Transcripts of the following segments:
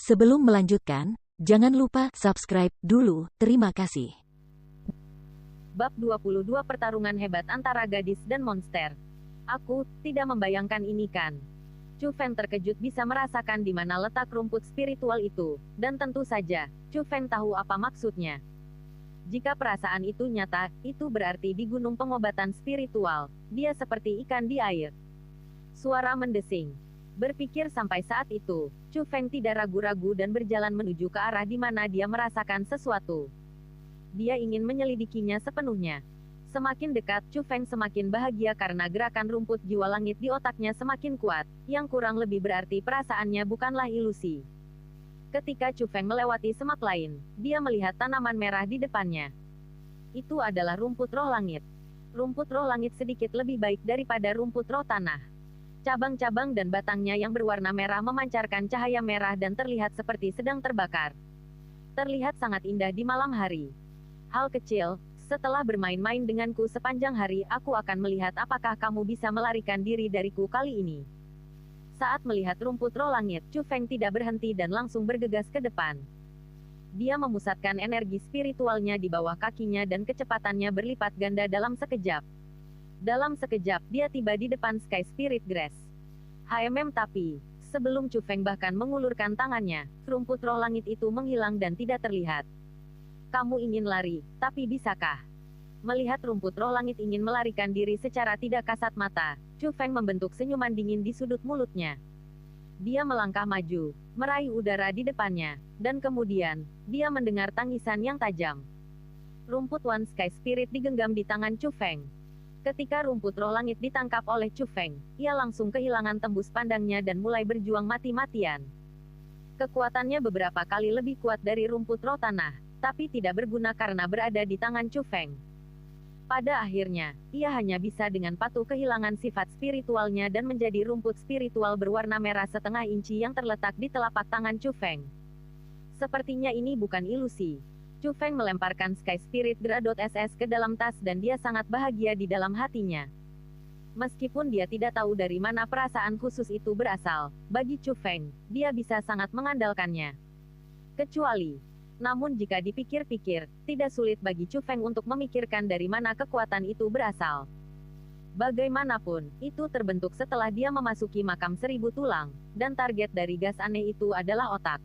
Sebelum melanjutkan, jangan lupa subscribe dulu. Terima kasih. Bab 22 Pertarungan hebat antara gadis dan monster. Aku tidak membayangkan ini kan. Chu Feng terkejut bisa merasakan di mana letak rumput spiritual itu, dan tentu saja, Chu Feng tahu apa maksudnya. Jika perasaan itu nyata, itu berarti di gunung pengobatan spiritual, dia seperti ikan di air. Suara mendesing. Berpikir sampai saat itu, Chu Feng tidak ragu-ragu dan berjalan menuju ke arah di mana dia merasakan sesuatu. Dia ingin menyelidikinya sepenuhnya. Semakin dekat, Chu Feng semakin bahagia karena gerakan rumput jiwa langit di otaknya semakin kuat, yang kurang lebih berarti perasaannya bukanlah ilusi. Ketika Chu Feng melewati semak lain, dia melihat tanaman merah di depannya. Itu adalah rumput roh langit. Rumput roh langit sedikit lebih baik daripada rumput roh tanah. Cabang-cabang dan batangnya yang berwarna merah memancarkan cahaya merah dan terlihat seperti sedang terbakar. Terlihat sangat indah di malam hari. Hal kecil, setelah bermain-main denganku sepanjang hari, aku akan melihat apakah kamu bisa melarikan diri dariku kali ini. Saat melihat rumput roh langit, Chu Feng tidak berhenti dan langsung bergegas ke depan. Dia memusatkan energi spiritualnya di bawah kakinya dan kecepatannya berlipat ganda dalam sekejap. Dalam sekejap, dia tiba di depan Sky Spirit Grass. Tapi, sebelum Chu Feng bahkan mengulurkan tangannya, rumput roh langit itu menghilang dan tidak terlihat. Kamu ingin lari, tapi bisakah? Melihat rumput roh langit ingin melarikan diri secara tidak kasat mata, Chu Feng membentuk senyuman dingin di sudut mulutnya. Dia melangkah maju, meraih udara di depannya, dan kemudian, dia mendengar tangisan yang tajam. Rumput One Sky Spirit digenggam di tangan Chu Feng. Ketika rumput roh langit ditangkap oleh Chu Feng, ia langsung kehilangan tembus pandangnya dan mulai berjuang mati-matian. Kekuatannya beberapa kali lebih kuat dari rumput roh tanah, tapi tidak berguna karena berada di tangan Chu Feng. Pada akhirnya, ia hanya bisa dengan patuh kehilangan sifat spiritualnya dan menjadi rumput spiritual berwarna merah setengah inci yang terletak di telapak tangan Chu Feng. Sepertinya ini bukan ilusi. Chu Feng melemparkan Sky Spirit Gra.ss ke dalam tas dan dia sangat bahagia di dalam hatinya. Meskipun dia tidak tahu dari mana perasaan khusus itu berasal, bagi Chu Feng, dia bisa sangat mengandalkannya. Namun jika dipikir-pikir, tidak sulit bagi Chu Feng untuk memikirkan dari mana kekuatan itu berasal. Bagaimanapun, itu terbentuk setelah dia memasuki makam 1000 tulang, dan target dari gas aneh itu adalah otak.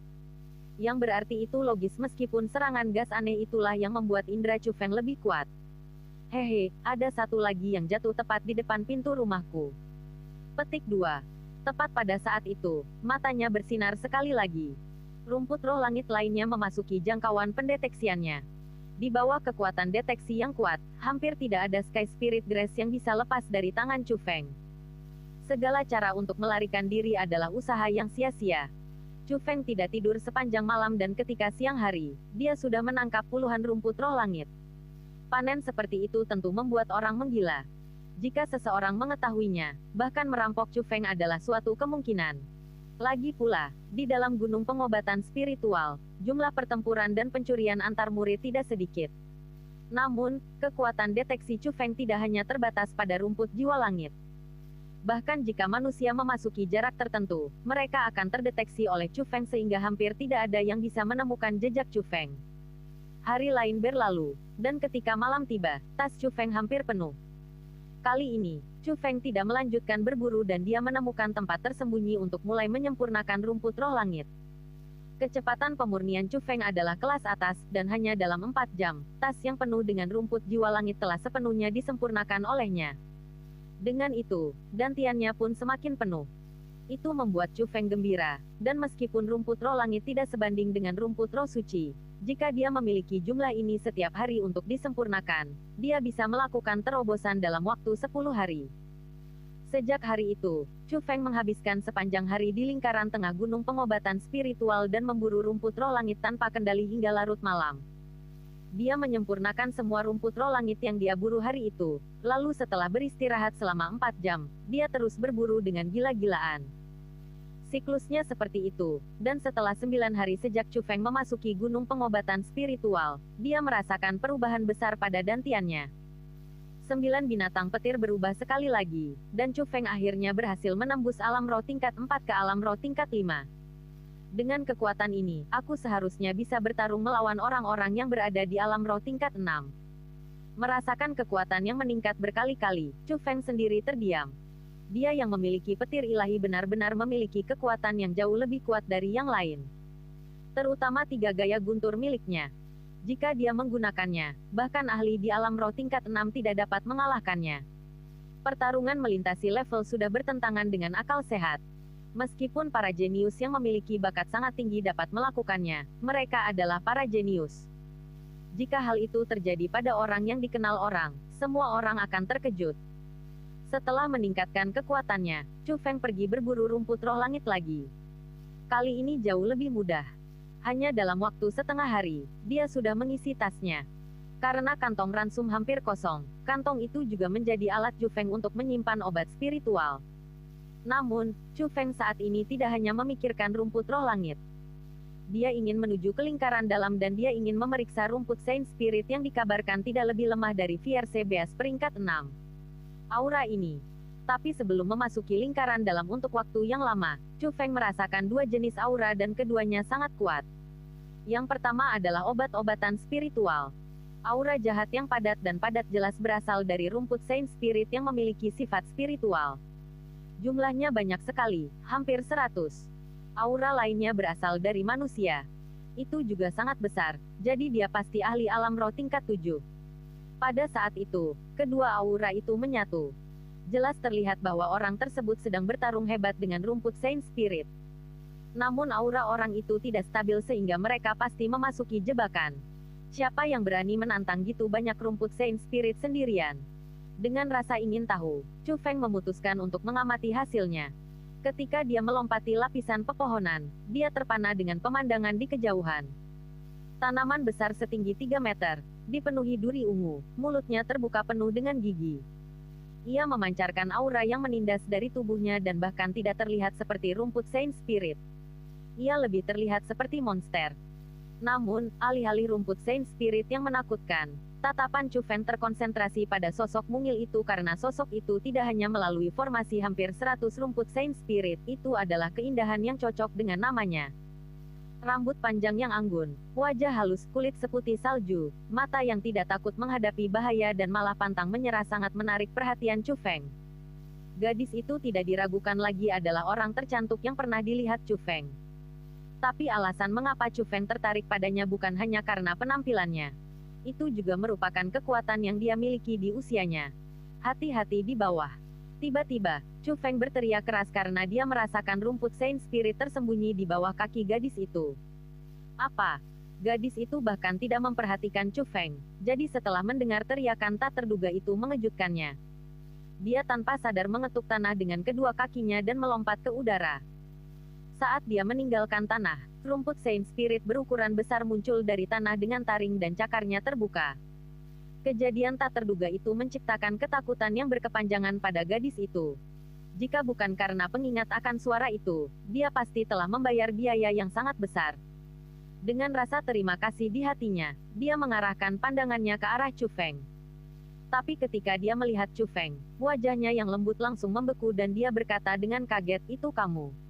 Yang berarti itu logis meskipun serangan gas aneh itulah yang membuat indera Chu Feng lebih kuat. Hehe, ada satu lagi yang jatuh tepat di depan pintu rumahku. Petik 2. Tepat pada saat itu, matanya bersinar sekali lagi. Rumput roh langit lainnya memasuki jangkauan pendeteksiannya. Di bawah kekuatan deteksi yang kuat, hampir tidak ada Sky Spirit Grass yang bisa lepas dari tangan Chu Feng. Segala cara untuk melarikan diri adalah usaha yang sia-sia. Chu Feng tidak tidur sepanjang malam dan ketika siang hari, dia sudah menangkap puluhan rumput roh langit. Panen seperti itu tentu membuat orang menggila. Jika seseorang mengetahuinya, bahkan merampok Chu Feng adalah suatu kemungkinan. Lagi pula, di dalam gunung pengobatan spiritual, jumlah pertempuran dan pencurian antar murid tidak sedikit. Namun, kekuatan deteksi Chu Feng tidak hanya terbatas pada rumput jiwa langit. Bahkan jika manusia memasuki jarak tertentu, mereka akan terdeteksi oleh Chu Feng sehingga hampir tidak ada yang bisa menemukan jejak Chu Feng. Hari lain berlalu, dan ketika malam tiba, tas Chu Feng hampir penuh. Kali ini, Chu Feng tidak melanjutkan berburu dan dia menemukan tempat tersembunyi untuk mulai menyempurnakan rumput roh langit. Kecepatan pemurnian Chu Feng adalah kelas atas, dan hanya dalam 4 jam, tas yang penuh dengan rumput jiwa langit telah sepenuhnya disempurnakan olehnya. Dengan itu, dantiannya pun semakin penuh. Itu membuat Chu Feng gembira, dan meskipun rumput roh langit tidak sebanding dengan rumput roh suci, jika dia memiliki jumlah ini setiap hari untuk disempurnakan, dia bisa melakukan terobosan dalam waktu 10 hari. Sejak hari itu, Chu Feng menghabiskan sepanjang hari di lingkaran tengah gunung pengobatan spiritual dan memburu rumput roh langit tanpa kendali hingga larut malam. Dia menyempurnakan semua rumput roh langit yang dia buru hari itu, lalu setelah beristirahat selama 4 jam, dia terus berburu dengan gila-gilaan. Siklusnya seperti itu, dan setelah 9 hari sejak Chu Feng memasuki gunung pengobatan spiritual, dia merasakan perubahan besar pada dantiannya. 9 binatang petir berubah sekali lagi, dan Chu Feng akhirnya berhasil menembus alam roh tingkat 4 ke alam roh tingkat 5. Dengan kekuatan ini, aku seharusnya bisa bertarung melawan orang-orang yang berada di alam roh tingkat 6. Merasakan kekuatan yang meningkat berkali-kali, Chu Feng sendiri terdiam. Dia yang memiliki petir ilahi benar-benar memiliki kekuatan yang jauh lebih kuat dari yang lain. Terutama 3 gaya guntur miliknya. Jika dia menggunakannya, bahkan ahli di alam roh tingkat 6 tidak dapat mengalahkannya. Pertarungan melintasi level sudah bertentangan dengan akal sehat. Meskipun para jenius yang memiliki bakat sangat tinggi dapat melakukannya, mereka adalah para jenius. Jika hal itu terjadi pada orang yang dikenal orang, semua orang akan terkejut. Setelah meningkatkan kekuatannya, Chu Feng pergi berburu rumput roh langit lagi. Kali ini jauh lebih mudah. Hanya dalam waktu setengah hari, dia sudah mengisi tasnya. Karena kantong ransum hampir kosong, kantong itu juga menjadi alat Chu Feng untuk menyimpan obat spiritual. Namun, Chu Feng saat ini tidak hanya memikirkan rumput roh langit. Dia ingin menuju ke lingkaran dalam dan dia ingin memeriksa rumput Saint Spirit yang dikabarkan tidak lebih lemah dari Fierce Beast peringkat 6. Aura ini. Tapi sebelum memasuki lingkaran dalam untuk waktu yang lama, Chu Feng merasakan 2 jenis aura dan keduanya sangat kuat. Yang pertama adalah obat-obatan spiritual. Aura jahat yang padat dan padat jelas berasal dari rumput Saint Spirit yang memiliki sifat spiritual. Jumlahnya banyak sekali, hampir 100. Aura lainnya berasal dari manusia. Itu juga sangat besar, jadi dia pasti ahli alam roh tingkat 7. Pada saat itu, kedua aura itu menyatu. Jelas terlihat bahwa orang tersebut sedang bertarung hebat dengan rumput Saint Spirit. Namun aura orang itu tidak stabil sehingga mereka pasti memasuki jebakan. Siapa yang berani menantang gitu banyak rumput Saint Spirit sendirian? Dengan rasa ingin tahu, Chu Feng memutuskan untuk mengamati hasilnya. Ketika dia melompati lapisan pepohonan, dia terpana dengan pemandangan di kejauhan. Tanaman besar setinggi 3 meter, dipenuhi duri ungu, mulutnya terbuka penuh dengan gigi. Ia memancarkan aura yang menindas dari tubuhnya dan bahkan tidak terlihat seperti rumput Saint Spirit. Ia lebih terlihat seperti monster. Namun, alih-alih rumput Saint Spirit yang menakutkan, tatapan Chu Feng terkonsentrasi pada sosok mungil itu karena sosok itu tidak hanya melalui formasi hampir 100 rumput Saint Spirit, itu adalah keindahan yang cocok dengan namanya. Rambut panjang yang anggun, wajah halus, kulit seputih salju, mata yang tidak takut menghadapi bahaya dan malah pantang menyerah sangat menarik perhatian Chu Feng. Gadis itu tidak diragukan lagi adalah orang tercantik yang pernah dilihat Chu Feng. Tapi alasan mengapa Chu Feng tertarik padanya bukan hanya karena penampilannya. Itu juga merupakan kekuatan yang dia miliki di usianya. Hati-hati di bawah. Tiba-tiba, Chu Feng berteriak keras karena dia merasakan rumput Saint Spirit tersembunyi di bawah kaki gadis itu. Apa? Gadis itu bahkan tidak memperhatikan Chu Feng, jadi setelah mendengar teriakan tak terduga itu mengejutkannya. Dia tanpa sadar mengetuk tanah dengan kedua kakinya dan melompat ke udara. Saat dia meninggalkan tanah, rumput Saint Spirit berukuran besar muncul dari tanah dengan taring dan cakarnya terbuka. Kejadian tak terduga itu menciptakan ketakutan yang berkepanjangan pada gadis itu. Jika bukan karena pengingat akan suara itu, dia pasti telah membayar biaya yang sangat besar. Dengan rasa terima kasih di hatinya, dia mengarahkan pandangannya ke arah Chu Feng. Tapi ketika dia melihat Chu Feng, wajahnya yang lembut langsung membeku dan dia berkata dengan kaget, "Itu kamu."